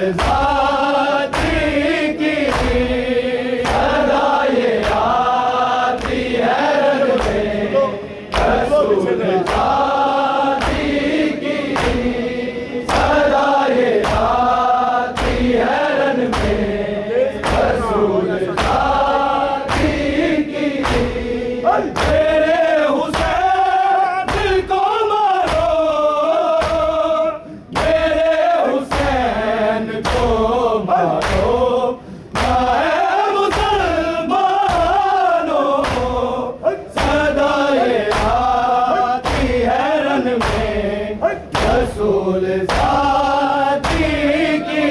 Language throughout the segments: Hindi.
ज़ाती की सदा ये आती है रग में, रसूल ज़ाती की सदा ये आती है रग में, रसूल ज़ाती की। मेरे हुसैन को मारो, मेरे हुसैन को मारो, मैं मुसलमानों सदा ये आती है रन में, रसूल ज़ाती की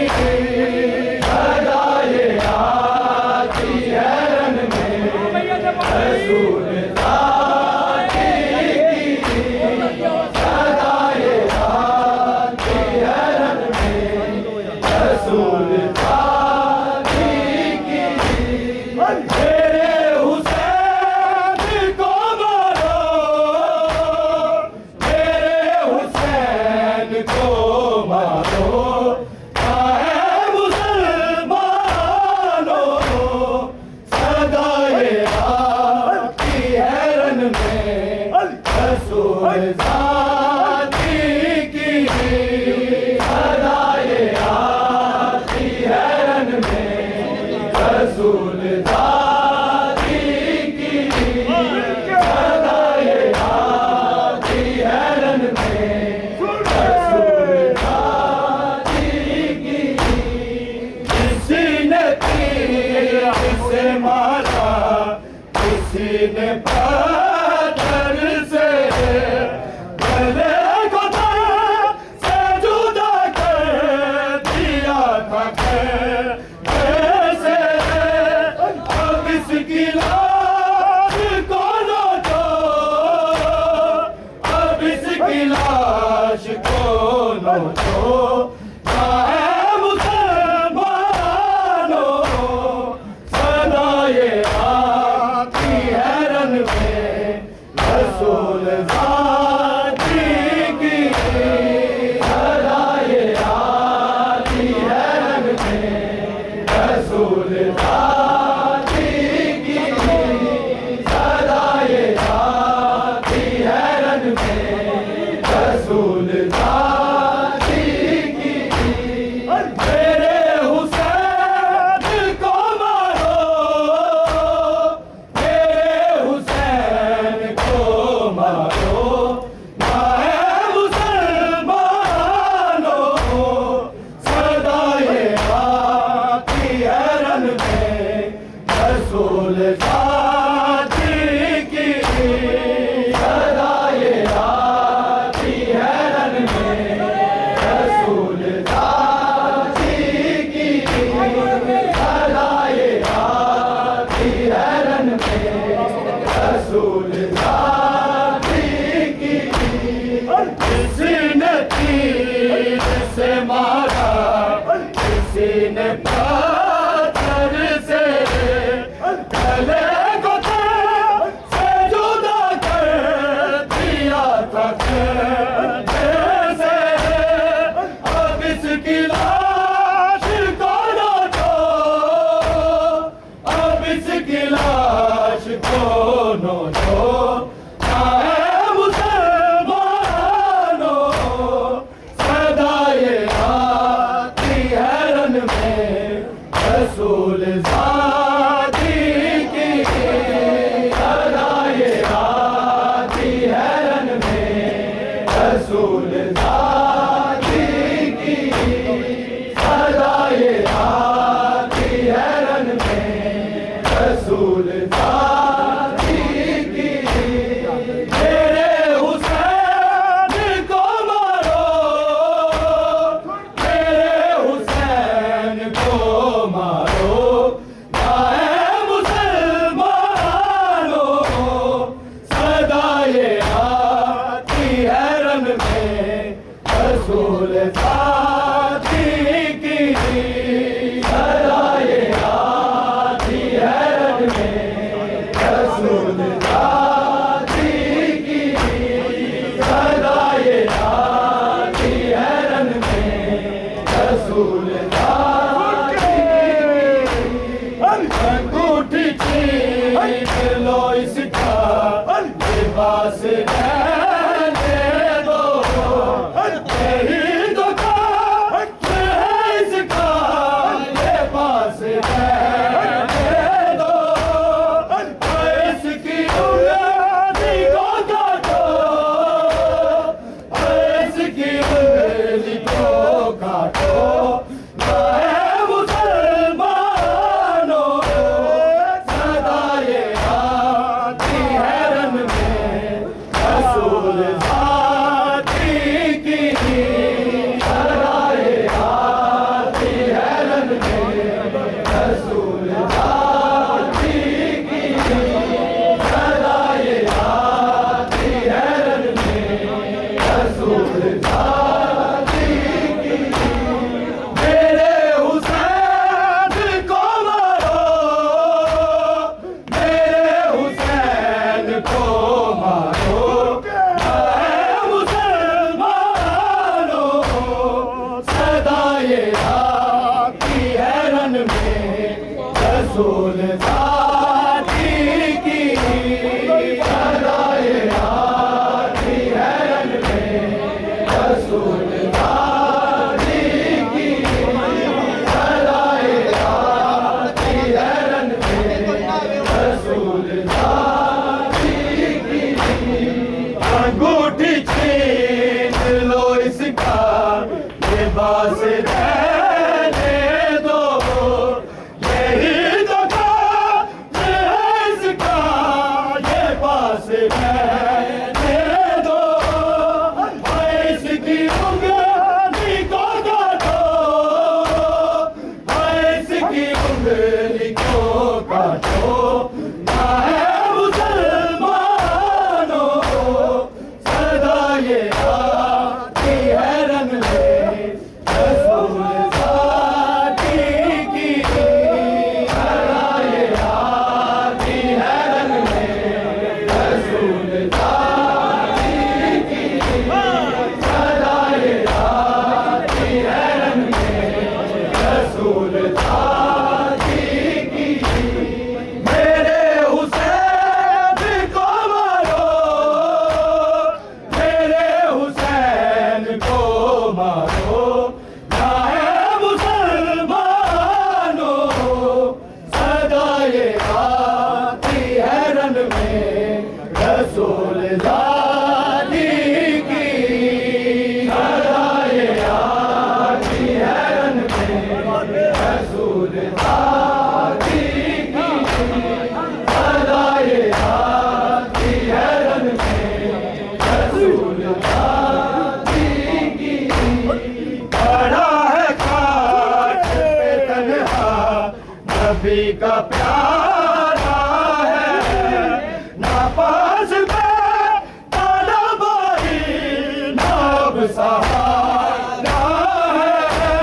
सदा ये आती है रन में, रसूल रसूल ज़ाती की। मेरे हुसैन को मारो, मेरे हुसैन को मारो, चाहे मुसलमानों सदा ये आती है रन में, रसूल ज़ाती की सदा ये रसूल ज़ाती की सदा ये आती है रन में, रसूल ज़ाती की। किसी ने तीर से मारा, किसी ने पत्थर से, गले को तार से जुदा कर दिया था इसकी लाश को नोचो, अब इसकी लाश को नोचो, चाहे मुसलमानों सदा ये आती है रन में, रसूल ज़ाती की सदा ये आती है रन में, रसूल ज़ाती रसूल ज़ाती की। मेरे हुसैन को मारो, मेरे हुसैन को मारो, मैं मुसलमानों सदा ये आती है रन में, रसूल ज़ाती की सदा ये आती है रन में, रसूल ज़ाती की सदा ये आती है रन में, रसूल ज़ाती की। किसी ने तीर से मारा, किसी ने पत्थर से, गले को तार से जुदा कर दिया था जैसे, अब इसकी लाश को नोचो, अब इसकी लाश को नोचो, चाहे मुसलमानों सदा ये आती है रन में, रसूल ज़ाती की सदा ये आती है रन में, रसूल ज़ाती की सदा ये आती है रन में, रसूल ज़ाती की। मेरे हुसैन को मारो, मेरे हुसैन को मारो, चाहे मुसलमानों सदा ये आती है रन में, रसूल ज़ाती की सदा ये आती है रन में, रसूल ज़ाती की सदा ये आती है रन में, रसूल साथी की सदाए आती है रन में रसूल साथी की सदाए आती है रन में रसूल साथी की अंगूठी छीन लो इसका लिबास रहने दो यही तो काम है इसका ये पास रहने दो इसकी उंगली को काटो इसकी उंगली को काटो ना है मुसलमानों सदा ये आती है रन में रसूल साथी की सदा ये आती है रन में रसूल साथी की सदा ये आती है रन में रसूल साथी की मेरे हुसैन को मारो मेरे हुसैन को मारो ना है मुसलमानों सदा ये आती है रन में रसूल ज़ाती की सदा ये आती है रन में रसूल ज़ाती की सदा ये आती है रन में रसूल ज़ाती की खड़ा है खाट पे तन्हा नबी का प्यारा है ना पास में ताला बारी ना अब सहारा है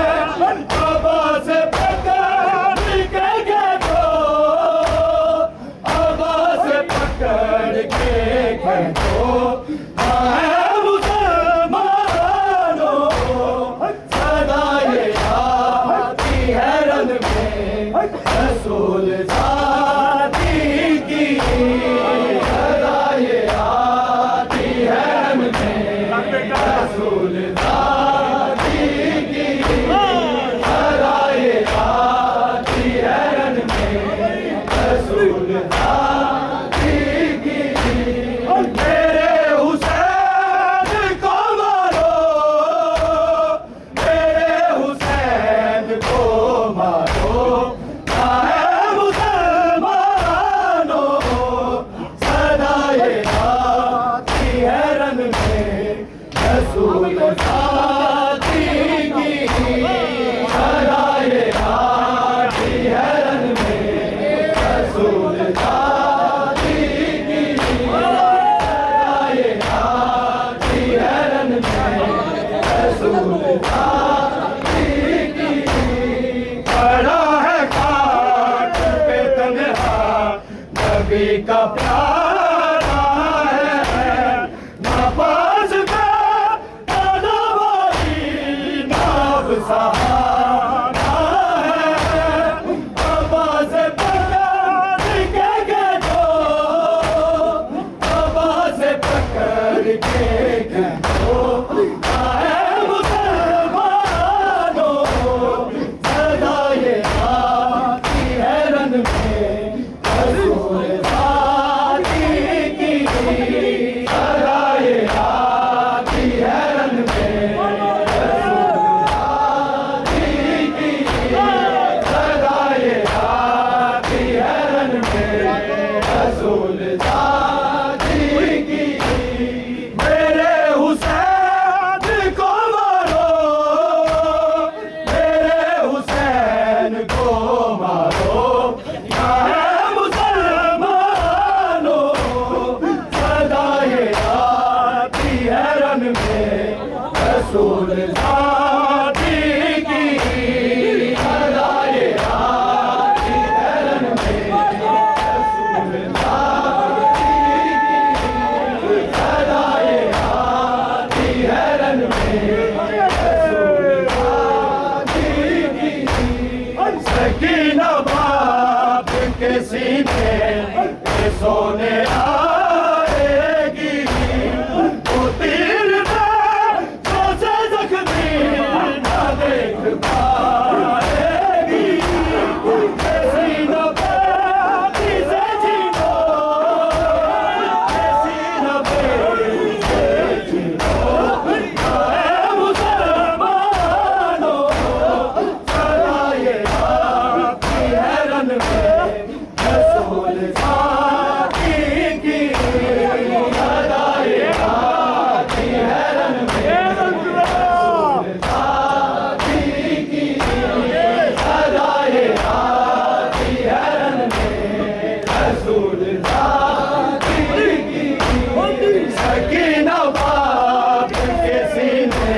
अबा से पकड़ के खेलो अबा से पकड़ के खेलो है मुसलमानों सदा ये आती है रन में रसूल साथी की सदा ये आती है रन में रसूल साथी की सदा ये आती है रन में रसूल साथी की मेरे हुसैन को मारो मेरे हुसैन को मारो ना है मुसलमानों सदा ये आती है रन में रसूल साथी की सदा ये आती है रन में रसूल साथी की सदा ये आती है रन में रसूल साथी की खड़ा है खाट पे तन्हा नबी का प्यारा है ना पास में ताला बारी ना अब सहारा है अबा से पकड़ के खेलो अबा से पकड़ के खेलो है मुसलमानों सदा ये आती है रन में रसूल साथी की सदा ये आती है रन में रसूल साथी सीने पे सोने आएगी, वो तीर में जो से जख्मी ना देख पाएगी। ये सीना पे से जीनो, ये सीना पे से जीनो, ऐ मुसलमानों सदा ये आपकी है रन में रसूल साकी की, सदा ये आपकी है रन में रसूल साकी की, सदा ये आपकी है रन में रसूल साकी की। सकीना बाप के सीने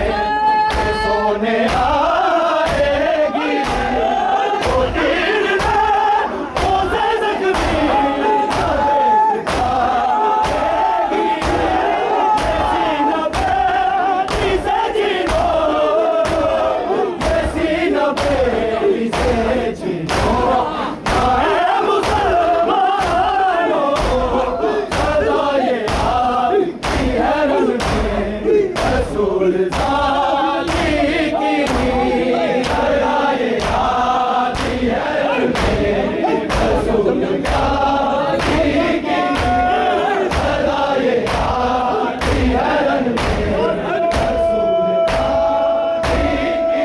पे सोने आएगी, वो तीर में वो से जख्मी ना देख पाएगी। ये सीना पे से जीनो, ये सीना पे से जीनो, ऐ मुसलमानों सदा ये आपकी है रन में रसूल साकी की, सदा ये आपकी है रन में रसूल साकी की, सदा ये आपकी है रन में रसूल साकी की।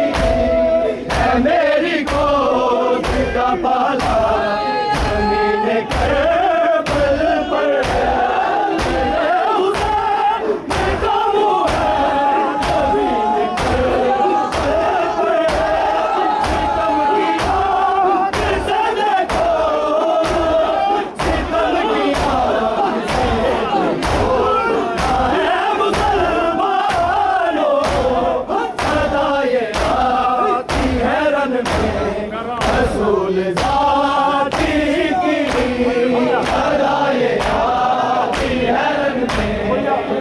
है मेरी गोद का पाला ज़मीन करबल पर है, मेरे हुसैन का मुँह है ज़मीन करबल पर है। सितम की आग से देखो, सितम की आग से देखो, ऐ मुसलमानों सदा ये आपकी है रन में रसूल ज़ाती की, सदा ये आपकी है रन में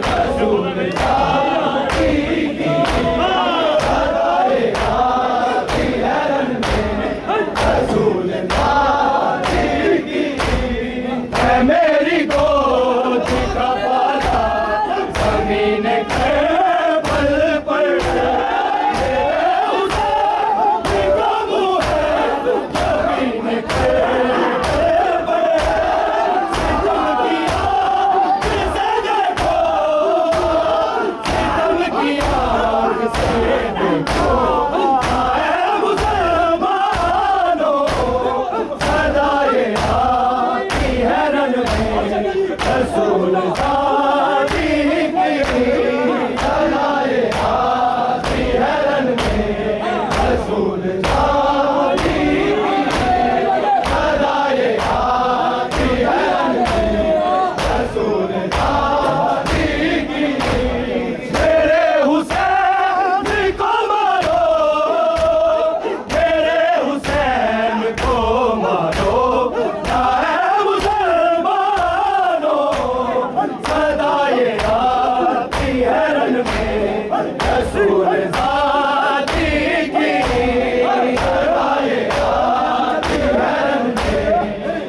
रसूल ज़ाती की, सदा ये आपकी है रन में रसूल ज़ाती की। है मेरी गोद का पाला ज़मीन करबल पर है, मेरे हुसैन का मुँह है ज़मीन करबल पर है। सितम की आग से देखो, सितम की आग से देखो, ऐ मुसलमानों सदा ये आपकी है रन में रसूल साकी की, सदा ये आपकी है रन में रसूल साकी की, सदा ये आपकी है रन में रसूल साकी की। मेरे हुसैन को मारो, मेरे हुसैन को मारो, ऐ मुसलमानों सदा ये आपकी है रन में रसूल साकी की, सदा ये आपकी है रन में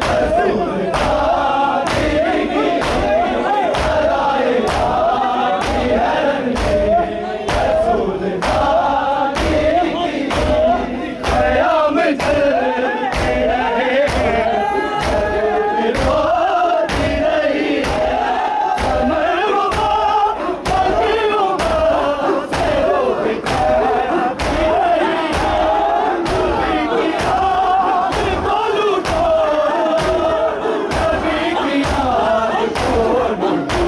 रसूल साकी की, सदा ये आपकी है रन में रसूल साकी की। क़याम चलते रहे हैं, दिल रोती रही है, समय वफ़ा बाकियों का से रोक करती रही है। नबी की आग को लूटो, नबी की आग को लूटो,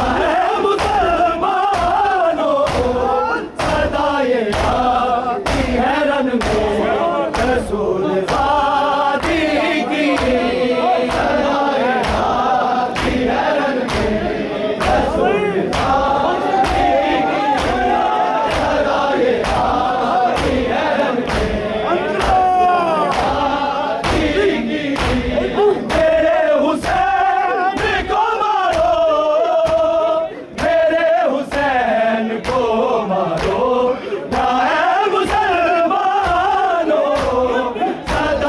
ऐ मुसलमानों सदा ये आपकी है रन में रसूल ज़ाती की, सदा ये आपकी है रन में रसूल ज़ाती की, सदा ये आपकी है रन में रसूल ज़ाती की। मेरे हुसैन को मारो, मेरे हुसैन को मारो, ऐ मुसलमानों सदा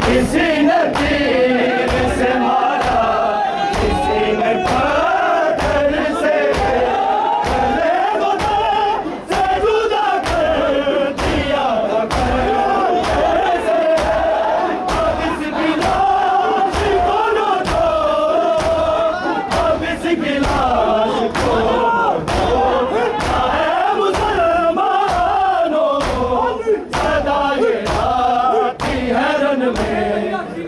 किसी ने तीर से मारा, किसी ने पत्थर से गले से जुदा कर दिया। कैसे अब इसकी लाश को न दो, अब इसकी लाश को न दो। है मुसलमानों सदा ये आती है रन में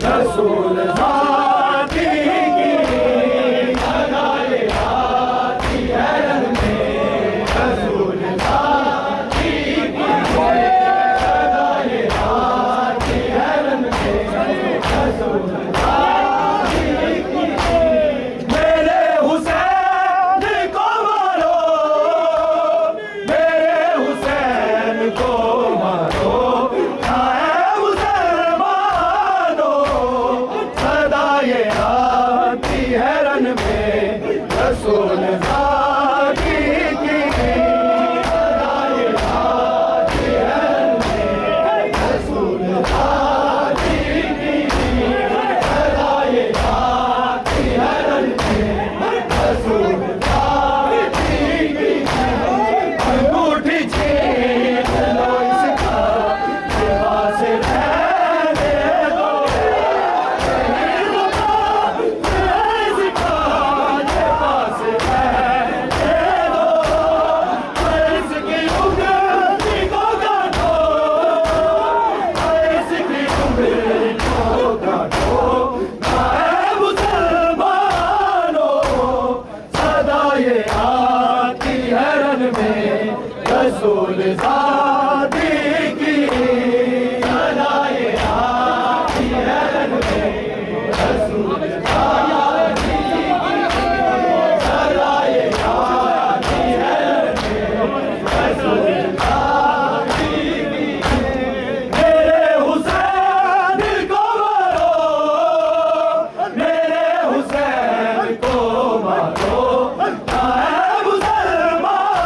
रसूल ज़ाती की, सदा ये आती है रन में रसूल ज़ाती की, सदा ये आती है रन में रसूल ज़ाती की। मेरे हुसैन को मारो, मेरे हुसैन को मारो, है मुसलमानों सदा ये आती है रन में रसूल ज़ाती की, सदा ये आती है रन में रसूल ज़ाती की, सदा ये आती है रन में रसूल ज़ाती की। अंगूठी छीन लो इसका, लिबास रहने दो, इसका लिबास रहने दो। इसकी उंगली को काटो, इसकी उंगली को काटो। है मुसलमानों सदा ये आती है रन में रसूल ज़ाती की, सदा ये आती है रन में रसूल ज़ाती की, सदा ये आती है रन में रसूल ज़ाती की। मेरे हुसैन को मारो, मेरे हुसैन को मारो, है मुसलमानों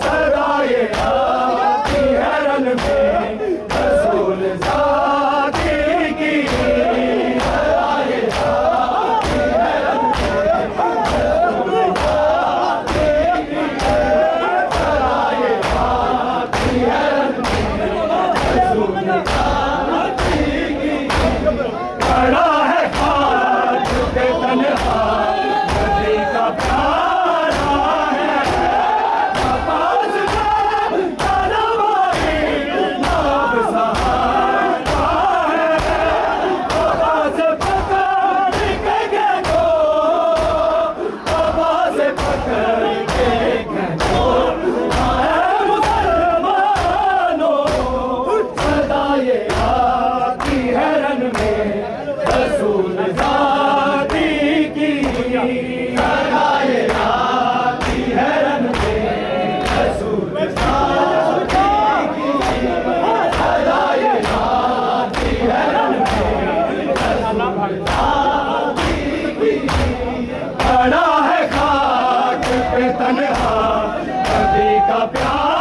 सदा ये आती है रन में रसूल ज़ाती की, सदा ये आती है रन में रसूल ज़ाती की, सदा ये आती है रन में रसूल ज़ाती की। खड़ा है खाक पे तन्हा, नबी का प्यारा है, आवाज़ में तलवारी नाब सहारा है। आवाज़ पकड़ के गो, आवाज़ पकड़ के गो, है मुसलमानों सदा ये आती है रन में रसूल ज़ाती की, सदा ये आती है रन में रसूल ज़ाती की, सदा ये आती है रन में रसूल ज़ाती की। खड़ा है खाक पे तन्हा, नबी का प्यार